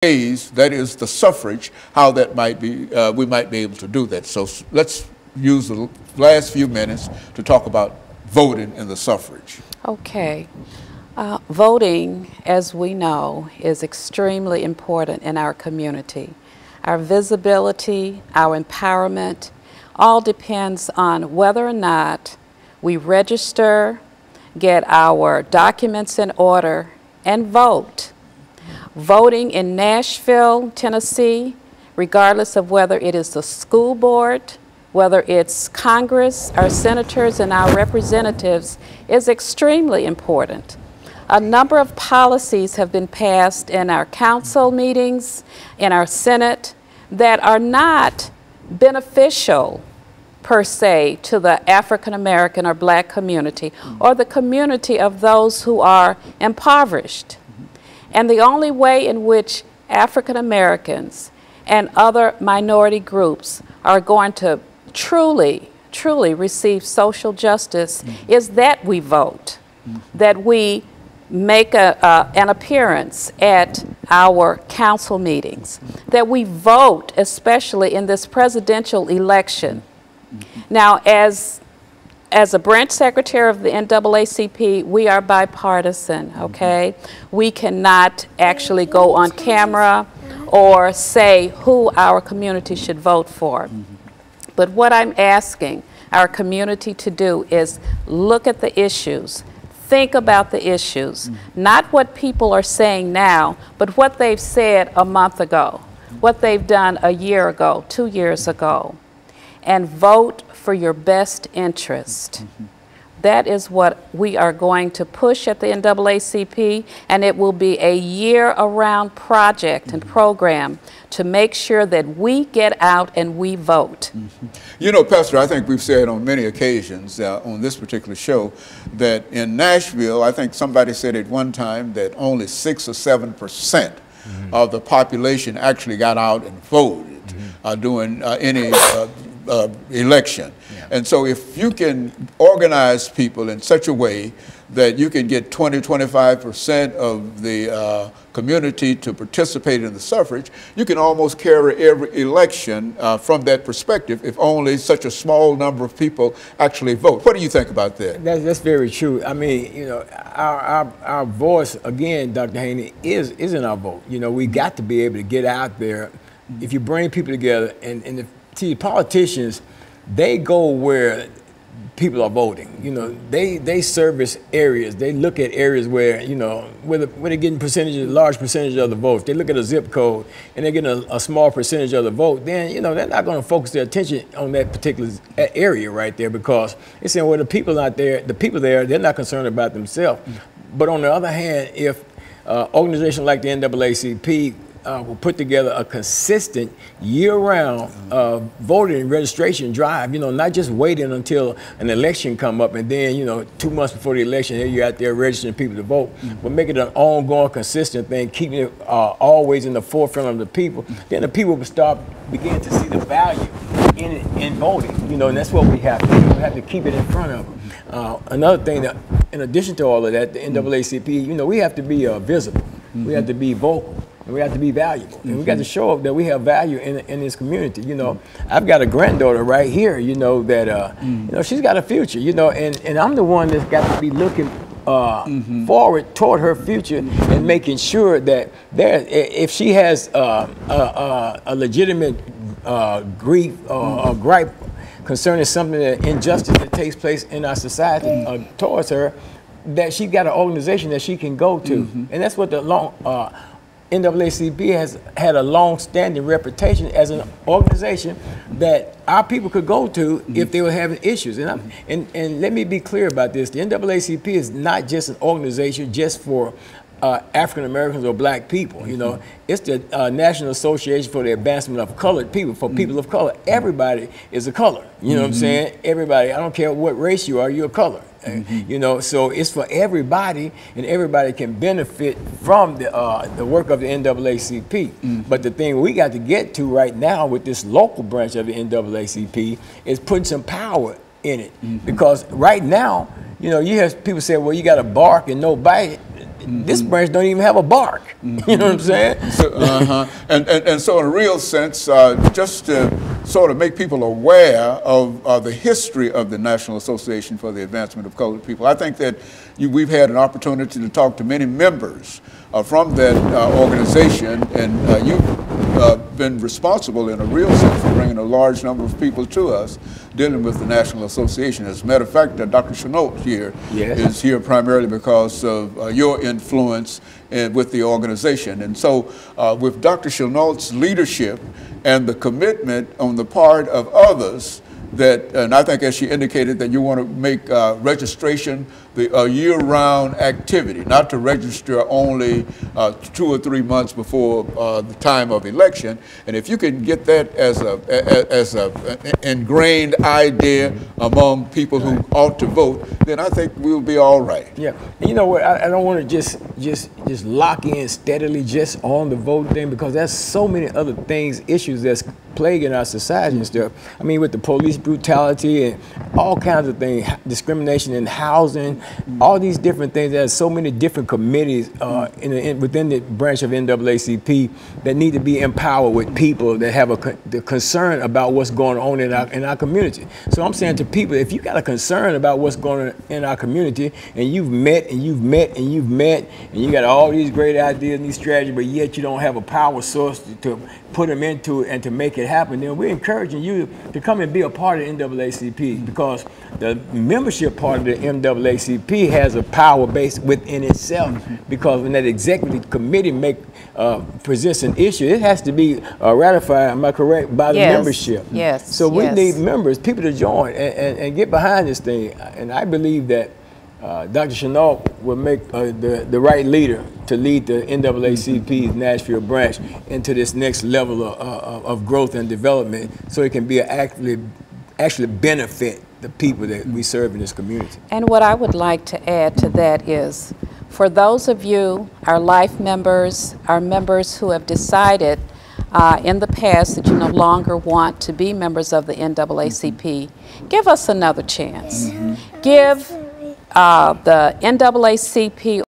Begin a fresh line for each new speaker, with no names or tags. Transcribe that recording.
ways, that is the suffrage, how that might be, we might be able to do that. So let's use the last few minutes to talk about voting and the suffrage.
Okay. Voting, as we know, is extremely important in our community. Our visibility, our empowerment, all depends on whether or not we register, get our documents in order, and vote. Voting in Nashville, Tennessee, regardless of whether it is the school board, whether it's Congress, our senators, and our representatives, is extremely important. A number of policies have been passed in our council meetings, in our Senate, that are not beneficial per se to the African American or black community or the community of those who are impoverished. And the only way in which African Americans and other minority groups are going to truly receive social justice is that we vote, that we make an appearance at our council meetings, that we vote, especially in this presidential election. Now, as a branch secretary of the NAACP, we are bipartisan, okay? We cannot actually go on camera or say who our community should vote for. But what I'm asking our community to do is look at the issues, think about the issues, not what people are saying now, but what they've said a month ago, what they've done a year ago, 2 years ago, and vote for your best interest. That is what we are going to push at the NAACP, and it will be a year-around project and program to make sure that we get out and we vote.
You know, Pastor, I think we've said on many occasions on this particular show that in Nashville, I think somebody said at one time that only 6 or 7% of the population actually got out and voted during any election. And so if you can organize people in such a way that you can get 20–25% of the community to participate in the suffrage, you can almost carry every election from that perspective if only such a small number of people actually vote. What do you think about that?
That's very true. I mean, you know, our voice, again, Dr. Haney, is in our vote. You know, we got to be able to get out there. If you bring people together, and see, politicians, they go where people are voting. You know, they service areas. They look at areas where, you know, where they're getting large percentage of the votes. They look at a zip code and they're getting a small percentage of the vote. Then, you know, they're not going to focus their attention on that particular area right there, because they're saying, well, the people out there, they're not concerned about themselves. But on the other hand, if organizations like the NAACP will put together a consistent year-round voting and registration drive, you know, not just waiting until an election come up and then, you know, 2 months before the election, here you're out there registering people to vote, but make it an ongoing, consistent thing, keeping it always in the forefront of the people. Then the people will begin to see the value in voting, you know, and that's what we have to do. We have to keep it in front of them. Another thing, that, in addition to all of that, the NAACP, you know, we have to be visible. We have to be vocal. And we have to be valuable. And we got to show up that we have value in this community. You know, I've got a granddaughter right here, you know, that, you know, she's got a future, you know, and I'm the one that's got to be looking forward toward her future and making sure that if she has a legitimate grief or gripe concerning something, that injustice that takes place in our society towards her, that she got an organization that she can go to. And that's what the NAACP has had a long-standing reputation as an organization that our people could go to if they were having issues. And let me be clear about this. The NAACP is not just an organization just for African Americans or black people. You know, it's the National Association for the Advancement of Colored People, for people of color. Everybody is a color. You know what I'm saying? Everybody, I don't care what race you are, you're a color. You know, so it's for everybody, and everybody can benefit from the work of the NAACP. But the thing we got to get to right now with this local branch of the NAACP is putting some power in it. Because right now, you know, you hear people say, well, you got to bark and no bite. this branch don't even have a bark. You know what I'm saying?
So, and so in a real sense, just to sort of make people aware of the history of the National Association for the Advancement of Colored People, I think that we've had an opportunity to talk to many members from that organization, and you've been responsible in a real sense for bringing a large number of people to us dealing with the National Association. As a matter of fact, Dr. PShinault here is here primarily because of your influence with the organization. And so with Dr. PShinault's leadership and the commitment on the part of others, and I think as she indicated that you want to make registration a year-round activity, not to register only 2 or 3 months before the time of election. And if you can get that as an ingrained idea among people who ought to vote, then I think we'll be all right.
Yeah, and you know what? I don't want to just lock in steadily just on the vote thing, because there's so many other things, issues that's plaguing our society and stuff. I mean, with the police brutality and all kinds of things, discrimination in housing, all these different things. There's so many different committees within the branch of NAACP that need to be empowered with people that have the concern about what's going on in our community. So I'm saying to people, if you got a concern about what's going on in our community, and you've met and you've met and you've met, and you got all these great ideas and these strategies, but yet you don't have a power source to put them into it and to make it happen, then we're encouraging you to come and be a part of NAACP, because the membership part of the NAACP has a power base within itself, because when that executive committee presents an issue, it has to be ratified, am I correct, by the membership.
Yes.
So we need members, people to join and get behind this thing. And I believe that Dr. PShinault will make the right leader to lead the NAACP's Nashville branch into this next level of growth and development, so it can be actually benefit the people that we serve in this community.
And what I would like to add to that is, for those of you, our life members, our members who have decided in the past that you no longer want to be members of the NAACP, give us another chance. Give the NAACP